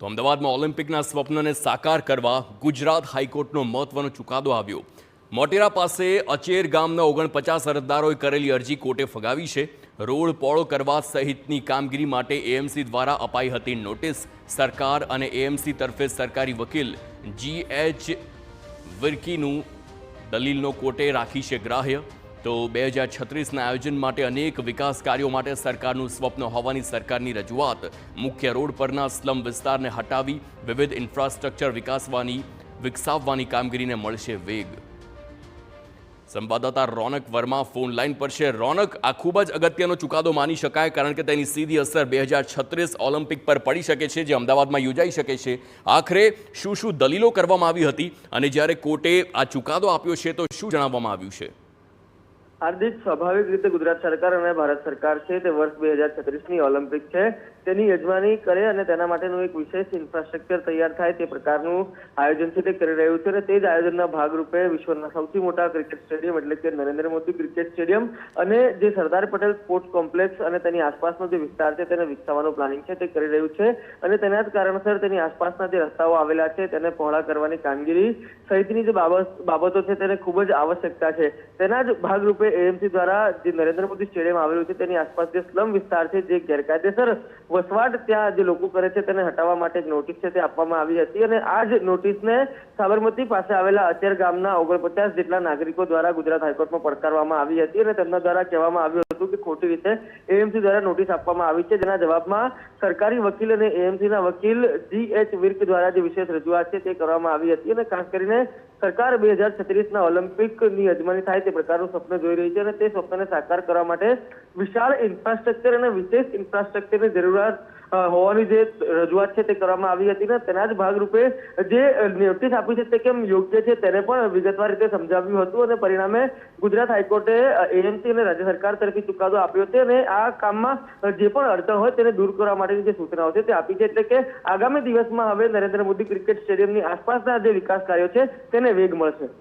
તો અમદાવાદમાં ઓલિમ્પિકના સ્વપ્નને સાકાર કરવા ગુજરાત હાઈકોર્ટનો મહત્વનો ચુકાદો આવ્યો। મોટેરા પાસે અચેર ગામના 49 અરજદારોએ કરેલી અરજી કોર્ટે ફગાવી છે। રોડ પહોળો કરવા સહિતની કામગીરી માટે એએમસી દ્વારા અપાઈ હતી નોટિસ। સરકાર અને એએમસી તરફે સરકારી વકીલ જીએચ વિર્કીનું દલીલનો કોર્ટે રાખી છે ગ્રાહ્ય। તો 2036ના આયોજન માટે અનેક વિકાસ કાર્યો માટે સરકારનું સ્વપ્ન હોવાની સરકારની રજૂઆત। મુખ્ય રોડ પરના સ્લમ વિસ્તારને હટાવી વિવિધ ઇન્ફ્રાસ્ટ્રક્ચર વિકસાવવાની કામગીરીને મળશે વેગ। સંવાદદાતા રોનક વર્મા ફોન લાઈન પર છે। રોનક, આ ખૂબ જ અગત્યનો ચુકાદો માની શકાય, કારણ કે તેની સીધી અસર 2036 ઓલિમ્પિક પર પડી શકે છે, જે અમદાવાદમાં યોજાઈ શકે છે। આખરે શું શું દલીલો કરવામાં આવી હતી અને જ્યારે કોર્ટે આ ચુકાદો આપ્યો છે તો શું જણાવવામાં આવ્યું છે? હાર્દિક, સ્વાભાવિક રીતે ગુજરાત સરકાર અને ભારત સરકાર છે તે વર્ષ 2036ની ઓલિમ્પિક છે તેની યજમાની કરે અને તેના માટેનું એક વિશેષ ઇન્ફ્રાસ્ટ્રક્ચર તૈયાર થાય તે પ્રકારનું આયોજન છે તે કરી રહ્યું છે। અને તે જ આયોજનના ભાગરૂપે વિશ્વના સૌથી મોટા ક્રિકેટ સ્ટેડિયમ એટલે કે નરેન્દ્ર મોદી ક્રિકેટ સ્ટેડિયમ અને જે સરદાર પટેલ સ્પોર્ટ્સ કોમ્પ્લેક્સ અને તેની આસપાસનો જે વિસ્તાર છે તેને વિકસાવવાનું પ્લાનિંગ છે તે કરી રહ્યું છે। અને તેના જ કારણસર તેની આસપાસના જે રસ્તાઓ આવેલા છે તેને પહોળા કરવાની કામગીરી સહિતની જે બાબતો છે તેને ખૂબ જ આવશ્યકતા છે। તેના જ ભાગરૂપે એએમસી દ્વારા જે નરેન્દ્ર મોદી સ્ટેડિયમ આવેલું છે તેની આસપાસ જે સ્લમ વિસ્તાર છે, જે ગેરકાયદેસર વસવાટ ત્યાં જે લોકો કરે છે તેને હટાવવા માટે એક નોટિસ છે તે આપવામાં આવી હતી। અને આ જ નોટિસને સાબરમતી પાસે આવેલા અચેર ગામના 49 જેટલા નાગરિકો દ્વારા ગુજરાત હાઈકોર્ટમાં પડકારવામાં આવી હતી અને તેમના દ્વારા કહેવામાં આવ્યું હતું કે ખોટી રીતે એએમસી દ્વારા નોટિસ આપવામાં આવી છે, જેના જવાબમાં સરકારી વકીલ અને એએમસીના વકીલ જીએચ વિર્ક દ્વારા જે વિશેષ રજૂઆત છે તે કરવામાં આવી હતી। અને ખાસ કરીને સરકાર 2036ના ઓલિમ્પિકની યજમાની થાય તે પ્રકારનું સ્વપ્ન જોઈ રહી છે અને તે સ્વપ્નને સાકાર કરવા માટે વિશાળ ઇન્ફ્રાસ્ટ્રક્ચર અને વિશેષ ઇન્ફ્રાસ્ટ્રક્ચરની જરૂરિયાત હોવાની જે રજૂઆત છે તે કરવામાં આવી હતી। ને તેના જ ભાગરૂપે જે નોટિસ આપી છે તે કેમ યોગ્ય છે તેને પણ વિગતવાર રીતે સમજાવ્યું હતું અને પરિણામે ગુજરાત હાઈકોર્ટે એએમસી અને રાજ્ય સરકાર તરફથી ચુકાદો આપ્યો છે અને આ કામમાં જે પણ અડચણ હોય તેને દૂર કરવા માટેની જે સૂચનાઓ છે તે આપી છે। એટલે કે આગામી દિવસમાં હવે નરેન્દ્ર મોદી ક્રિકેટ સ્ટેડિયમની આસપાસના જે વિકાસ કાર્યો છે તેને વેગ મળશે।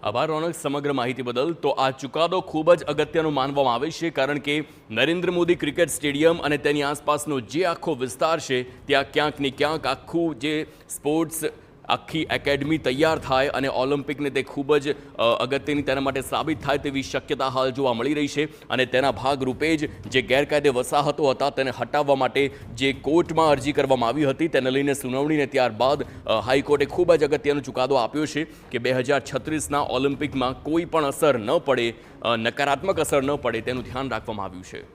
આભાર રોનક, સમગ્ર માહિતી બદલ। તો આ ચુકાદો ખૂબ જ અગત્યનો માનવામાં આવે છે, કારણ કે નરેન્દ્ર મોદી ક્રિકેટ સ્ટેડિયમ અને તેની આસપાસનો જે આખો વિસ્તાર છે ત્યાં ક્યાંક ને ક્યાંક આખું જે સ્પોર્ટ્સ આખી એકેડમી તૈયાર થાય અને ઓલિમ્પિકને તે ખૂબ જ અગત્યની તેના માટે સાબિત થાય તેવી શક્યતા હાલ જોવા મળી રહી છે। અને તેના ભાગરૂપે જ જે ગેરકાયદે વસાહતો હતા તેને હટાવવા માટે જે કોર્ટમાં અરજી કરવામાં આવી હતી તેને લઈને સુનાવણીને ત્યારબાદ હાઈકોર્ટે ખૂબ જ અગત્યનો ચુકાદો આપ્યો છે કે 2036ના ઓલિમ્પિકમાં કોઈ પણ અસર ન પડે, નકારાત્મક અસર ન પડે તેનું ધ્યાન રાખવામાં આવ્યું છે।